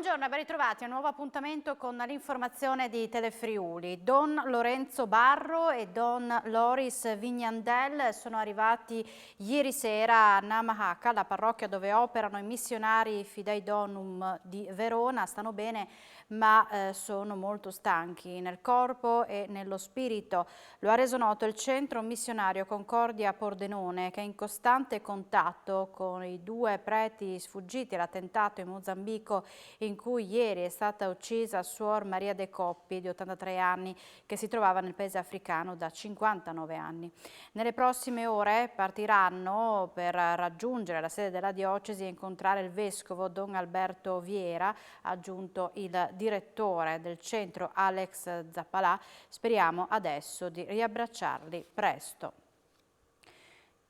Buongiorno e ben ritrovati a un nuovo appuntamento con l'informazione di Telefriuli. Don Lorenzo Barro e Don Loris Vignandel sono arrivati ieri sera a Namahaka, la parrocchia dove operano i missionari Fidei Donum di Verona. Stanno bene ma sono molto stanchi nel corpo e nello spirito. Lo ha reso noto il centro missionario Concordia Pordenone, che è in costante contatto con i due preti sfuggiti all'attentato in Mozambico in cui ieri è stata uccisa Suor Maria De Coppi, di 83 anni, che si trovava nel paese africano da 59 anni. Nelle prossime ore partiranno per raggiungere la sede della diocesi e incontrare il vescovo Don Alberto Viera, ha aggiunto il direttore del centro Alex Zappalà. Speriamo adesso di riabbracciarli presto.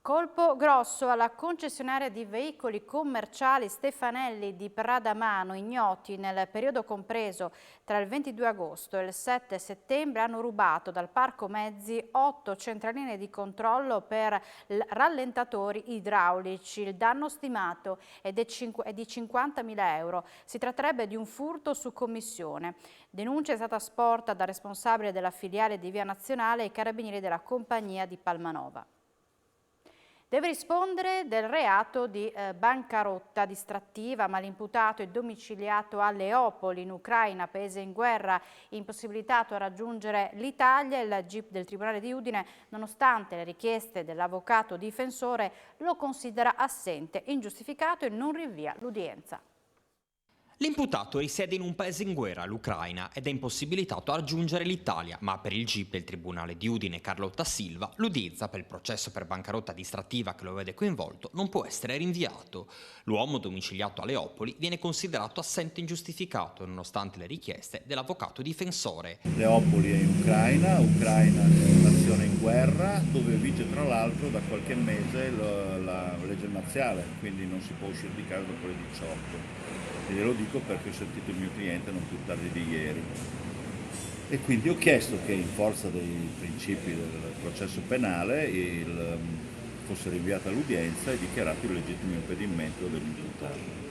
Colpo grosso alla concessionaria di veicoli commerciali Stefanelli di Pradamano, ignoti nel periodo compreso tra il 22 agosto e il 7 settembre hanno rubato dal parco mezzi 8 centraline di controllo per rallentatori idraulici. Il danno stimato è di 50.000 euro. Si tratterebbe di un furto su commissione. Denuncia è stata sporta dal responsabile della filiale di Via Nazionale ai carabinieri della compagnia di Palmanova. Deve rispondere del reato di bancarotta distrattiva, ma l'imputato è domiciliato a Leopoli, in Ucraina, paese in guerra, impossibilitato a raggiungere l'Italia. Il GIP del Tribunale di Udine, nonostante le richieste dell'avvocato difensore, lo considera assente, ingiustificato e non rinvia l'udienza. L'imputato risiede in un paese in guerra, l'Ucraina, ed è impossibilitato a raggiungere l'Italia, ma per il GIP del Tribunale di Udine Carlotta Silva l'udienza per il processo per bancarotta distrattiva che lo vede coinvolto non può essere rinviato. L'uomo domiciliato a Leopoli viene considerato assente ingiustificato nonostante le richieste dell'avvocato difensore. Leopoli è in Ucraina è una nazione in guerra dove vige tra l'altro da qualche mese la legge marziale, quindi non si può uscire di casa dopo le 18. E glielo dico perché ho sentito il mio cliente non più tardi di ieri. E quindi ho chiesto che in forza dei principi del processo penale fosse rinviata l'udienza e dichiarato il legittimo impedimento dell'imputato.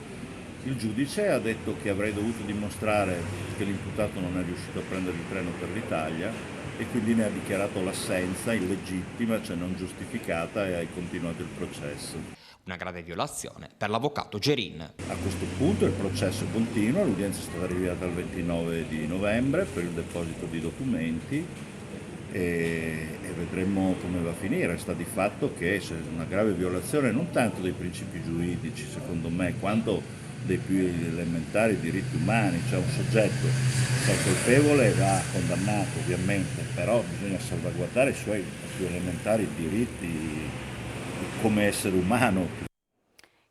Il giudice ha detto che avrei dovuto dimostrare che l'imputato non è riuscito a prendere il treno per l'Italia e quindi ne ha dichiarato l'assenza illegittima, cioè non giustificata, e ha continuato il processo. Una grave violazione per l'avvocato Gerin. A questo punto il processo continua, l'udienza è stata rinviata al 29 di novembre per il deposito di documenti e vedremo come va a finire. Sta di fatto che c'è una grave violazione non tanto dei principi giuridici, secondo me, quanto dei più elementari diritti umani, cioè un soggetto se è colpevole va condannato ovviamente, però bisogna salvaguardare i suoi più elementari diritti come essere umano.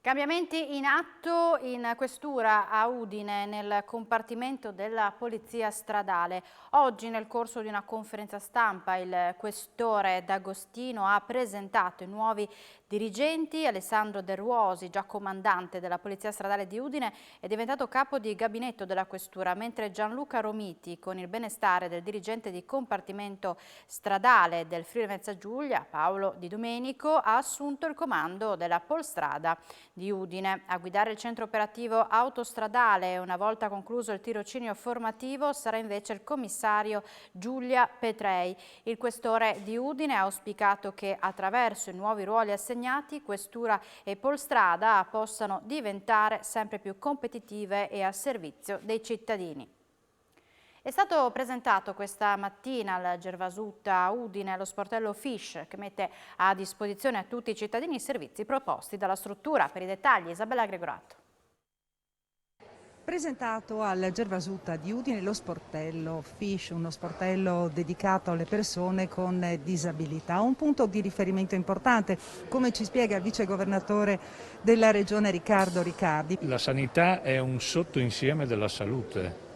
Cambiamenti in atto in questura a Udine nel compartimento della polizia stradale. Oggi nel corso di una conferenza stampa il questore D'Agostino ha presentato i nuovi dirigenti. Alessandro De Ruosi, già comandante della polizia stradale di Udine, è diventato capo di gabinetto della questura, mentre Gianluca Romiti, con il benestare del dirigente di compartimento stradale del Friuli Venezia Giulia, Paolo Di Domenico, ha assunto il comando della Polstrada di Udine. A guidare il centro operativo autostradale, una volta concluso il tirocinio formativo, sarà invece il commissario Giulia Petrei. Il questore di Udine ha auspicato che attraverso i nuovi ruoli assegnati questura e Polstrada possano diventare sempre più competitive e al servizio dei cittadini. È stato presentato questa mattina al Gervasutta Udine lo sportello Fish, che mette a disposizione a tutti i cittadini i servizi proposti dalla struttura. Per i dettagli Isabella Gregorato. Presentato al Gervasutta di Udine lo sportello Fish, uno sportello dedicato alle persone con disabilità, un punto di riferimento importante, come ci spiega il vicegovernatore della regione Riccardo Riccardi. La sanità è un sottoinsieme della salute,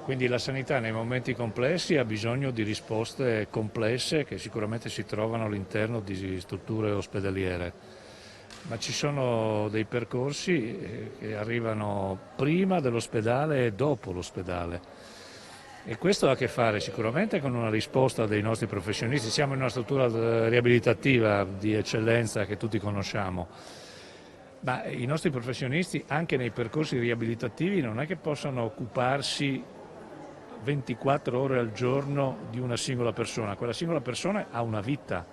quindi la sanità nei momenti complessi ha bisogno di risposte complesse che sicuramente si trovano all'interno di strutture ospedaliere. Ma ci sono dei percorsi che arrivano prima dell'ospedale e dopo l'ospedale e questo ha a che fare sicuramente con una risposta dei nostri professionisti. Siamo in una struttura riabilitativa di eccellenza che tutti conosciamo, Ma i nostri professionisti anche nei percorsi riabilitativi non è che possano occuparsi 24 ore al giorno di una singola persona, quella singola persona ha una vita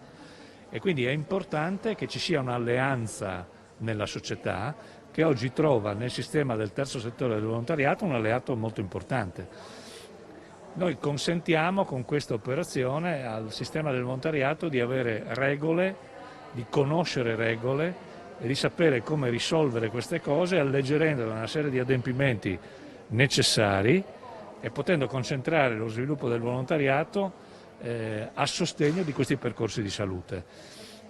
e quindi è importante che ci sia un'alleanza nella società che oggi trova nel sistema del terzo settore del volontariato un alleato molto importante. Noi consentiamo con questa operazione al sistema del volontariato di avere regole, di conoscere regole e di sapere come risolvere queste cose alleggerendo una serie di adempimenti necessari e potendo concentrare lo sviluppo del volontariato a sostegno di questi percorsi di salute.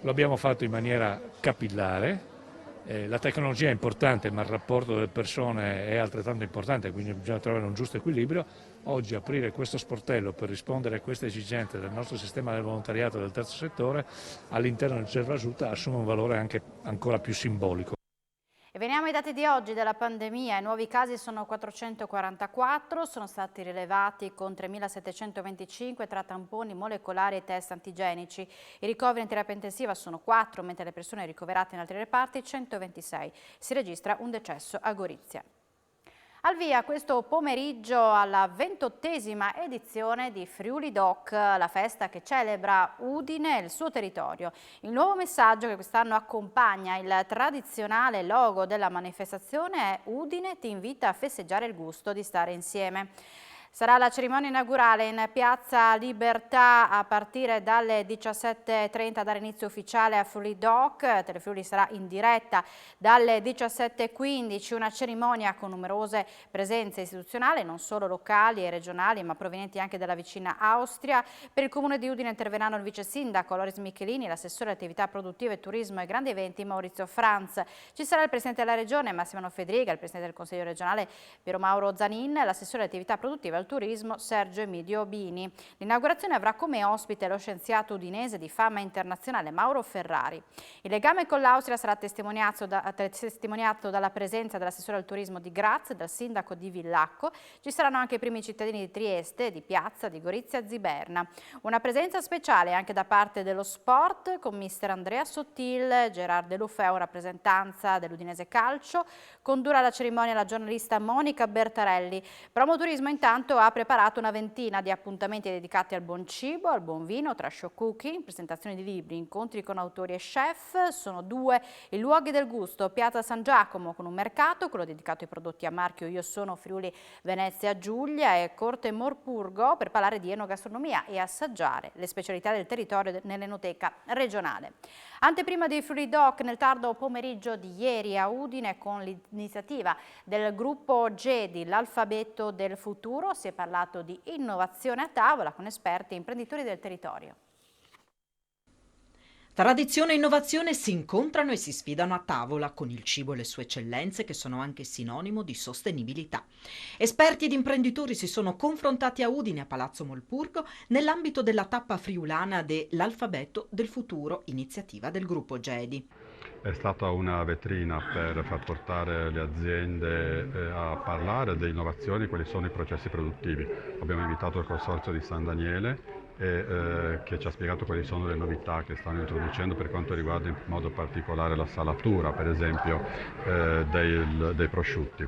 Lo abbiamo fatto in maniera capillare, la tecnologia è importante ma il rapporto delle persone è altrettanto importante, quindi bisogna trovare un giusto equilibrio. Oggi aprire questo sportello per rispondere a queste esigenze del nostro sistema del volontariato del terzo settore all'interno del Cervasuta assume un valore anche ancora più simbolico. E veniamo ai dati di oggi della pandemia. I nuovi casi sono 444, sono stati rilevati con 3.725 tra tamponi molecolari e test antigenici. I ricoveri in terapia intensiva sono 4, mentre le persone ricoverate in altri reparti 126. Si registra un decesso a Gorizia. Al via questo pomeriggio alla 28ª edizione di Friuli Doc, la festa che celebra Udine e il suo territorio. Il nuovo messaggio che quest'anno accompagna il tradizionale logo della manifestazione è Udine ti invita a festeggiare il gusto di stare insieme. Sarà la cerimonia inaugurale in Piazza Libertà a partire dalle 17:30 a dare inizio ufficiale a Friuli Doc. Telefriuli sarà in diretta dalle 17:15, una cerimonia con numerose presenze istituzionali, non solo locali e regionali, ma provenienti anche dalla vicina Austria. Per il Comune di Udine interverranno il vice sindaco Loris Michelini, l'assessore alle attività produttive, turismo e grandi eventi Maurizio Franz. Ci sarà il presidente della regione Massimo Fedriga, il presidente del Consiglio regionale Piero Mauro Zanin, l'assessore alle attività produttive al turismo Sergio Emidio Bini. L'inaugurazione avrà come ospite lo scienziato udinese di fama internazionale Mauro Ferrari. Il legame con l'Austria sarà testimoniato dalla presenza dell'assessore al turismo di Graz e dal sindaco di Villacco. Ci saranno anche i primi cittadini di Trieste, di Piazza, di Gorizia e Ziberna. Una presenza speciale anche da parte dello sport con mister Andrea Sottil, Gerard Delufeu, rappresentanza dell'Udinese Calcio. Condurrà la cerimonia la giornalista Monica Bertarelli. Promoturismo intanto ha preparato una ventina di appuntamenti dedicati al buon cibo, al buon vino, tra show cooking, presentazioni di libri, incontri con autori e chef. Sono 2 i luoghi del gusto: Piazza San Giacomo con un mercato, quello dedicato ai prodotti a marchio Io Sono Friuli Venezia Giulia, e Corte Morpurgo per parlare di enogastronomia e assaggiare le specialità del territorio nell'enoteca regionale. Anteprima di Friuli Doc nel tardo pomeriggio di ieri a Udine con l'iniziativa del gruppo GEDI, l'alfabeto del futuro. Si è parlato di innovazione a tavola con esperti e imprenditori del territorio. Tradizione e innovazione si incontrano e si sfidano a tavola con il cibo e le sue eccellenze che sono anche sinonimo di sostenibilità. Esperti ed imprenditori si sono confrontati a Udine a Palazzo Molpurgo nell'ambito della tappa friulana dell'Alfabeto del Futuro, iniziativa del gruppo GEDI. È stata una vetrina per far portare le aziende a parlare delle innovazioni, quali sono i processi produttivi. Abbiamo invitato il Consorzio di San Daniele che ci ha spiegato quali sono le novità che stanno introducendo per quanto riguarda in modo particolare la salatura, per esempio dei prosciutti.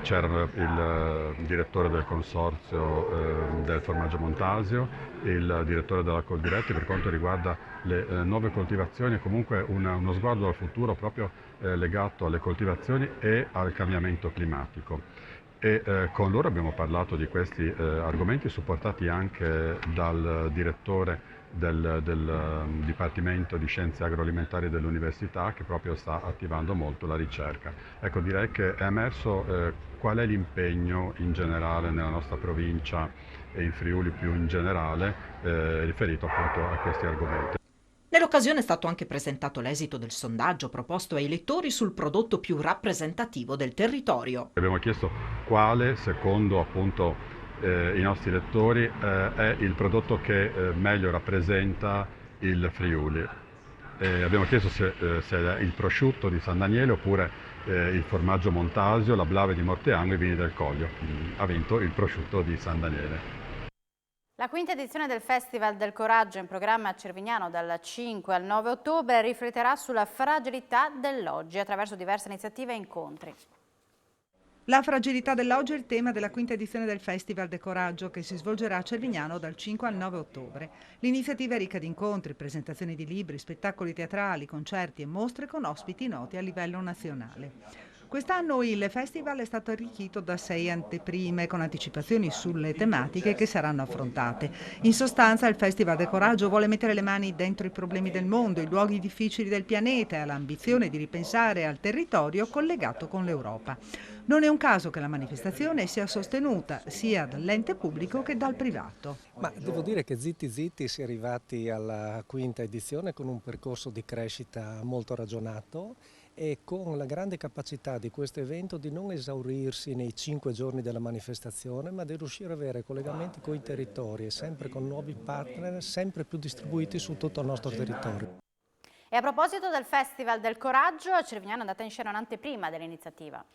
C'era il direttore del Consorzio del Formaggio Montasio, il direttore della Coldiretti per quanto riguarda le nuove coltivazioni e comunque uno sguardo al futuro proprio legato alle coltivazioni e al cambiamento climatico. Con loro abbiamo parlato di questi argomenti supportati anche dal direttore del Dipartimento di Scienze Agroalimentari dell'Università, che proprio sta attivando molto la ricerca. Ecco, direi che è emerso qual è l'impegno in generale nella nostra provincia e in Friuli più in generale riferito appunto a questi argomenti. Nell'occasione è stato anche presentato l'esito del sondaggio proposto ai lettori sul prodotto più rappresentativo del territorio. Abbiamo chiesto quale, secondo appunto i nostri lettori, è il prodotto che meglio rappresenta il Friuli. Abbiamo chiesto se è il prosciutto di San Daniele oppure il formaggio Montasio, la Blave di Morteano e i vini del Coglio. Ha vinto il prosciutto di San Daniele. La quinta edizione del Festival del Coraggio in programma a Cervignano dal 5 al 9 ottobre rifletterà sulla fragilità dell'oggi attraverso diverse iniziative e incontri. La fragilità dell'oggi è il tema della quinta edizione del Festival del Coraggio che si svolgerà a Cervignano dal 5 al 9 ottobre. L'iniziativa è ricca di incontri, presentazioni di libri, spettacoli teatrali, concerti e mostre con ospiti noti a livello nazionale. Quest'anno il festival è stato arricchito da 6 anteprime con anticipazioni sulle tematiche che saranno affrontate. In sostanza il Festival del Coraggio vuole mettere le mani dentro i problemi del mondo, i luoghi difficili del pianeta e ha l'ambizione di ripensare al territorio collegato con l'Europa. Non è un caso che la manifestazione sia sostenuta sia dall'ente pubblico che dal privato. Ma devo dire che zitti zitti si è arrivati alla quinta edizione con un percorso di crescita molto ragionato e con la grande capacità di questo evento di non esaurirsi nei 5 giorni della manifestazione, ma di riuscire ad avere collegamenti con i territori e sempre con nuovi partner sempre più distribuiti su tutto il nostro territorio. E a proposito del Festival del Coraggio, a Cervignano è andata in scena un'anteprima dell'iniziativa.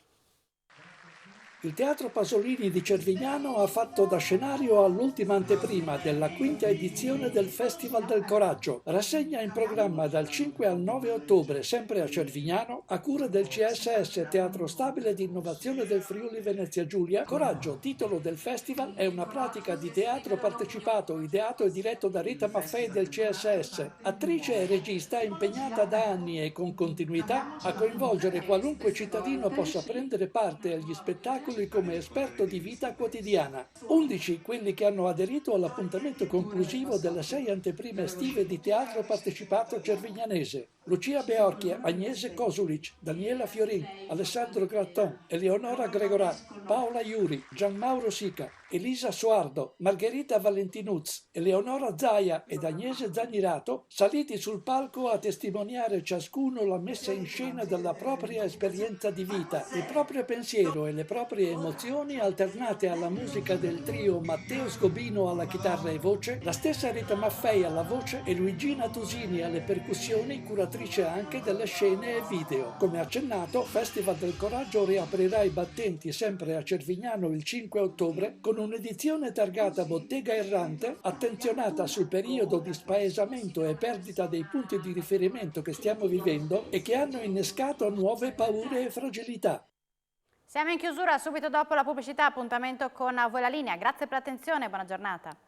Il Teatro Pasolini di Cervignano ha fatto da scenario all'ultima anteprima della quinta edizione del Festival del Coraggio, rassegna in programma dal 5 al 9 ottobre, sempre a Cervignano, a cura del CSS Teatro Stabile di Innovazione del Friuli Venezia Giulia. Coraggio, titolo del festival, è una pratica di teatro partecipato, ideato e diretto da Rita Maffei del CSS, attrice e regista impegnata da anni e con continuità a coinvolgere qualunque cittadino possa prendere parte agli spettacoli come esperto di vita quotidiana. 11 quelli che hanno aderito all'appuntamento conclusivo delle 6 anteprime estive di teatro partecipato cervignanese. Lucia Beorchi, Agnese Kosulic, Daniela Fiorin, Alessandro Gratton, Eleonora Gregorat, Paola Iuri, Gianmauro Sica, Elisa Soardo, Margherita Valentinuz, Eleonora Zaia ed Agnese Zagnirato, saliti sul palco a testimoniare ciascuno la messa in scena della propria esperienza di vita, il proprio pensiero e le proprie emozioni alternate alla musica del trio Matteo Scobino alla chitarra e voce, la stessa Rita Maffei alla voce e Luigina Tosini alle percussioni, curatrice anche delle scene e video. Come accennato, Festival del Coraggio riaprirà i battenti sempre a Cervignano il 5 ottobre con un'edizione targata Bottega Errante, attenzionata sul periodo di spaesamento e perdita dei punti di riferimento che stiamo vivendo e che hanno innescato nuove paure e fragilità. Siamo in chiusura, subito dopo la pubblicità, appuntamento con A Voi la Linea. Grazie per l'attenzione e buona giornata.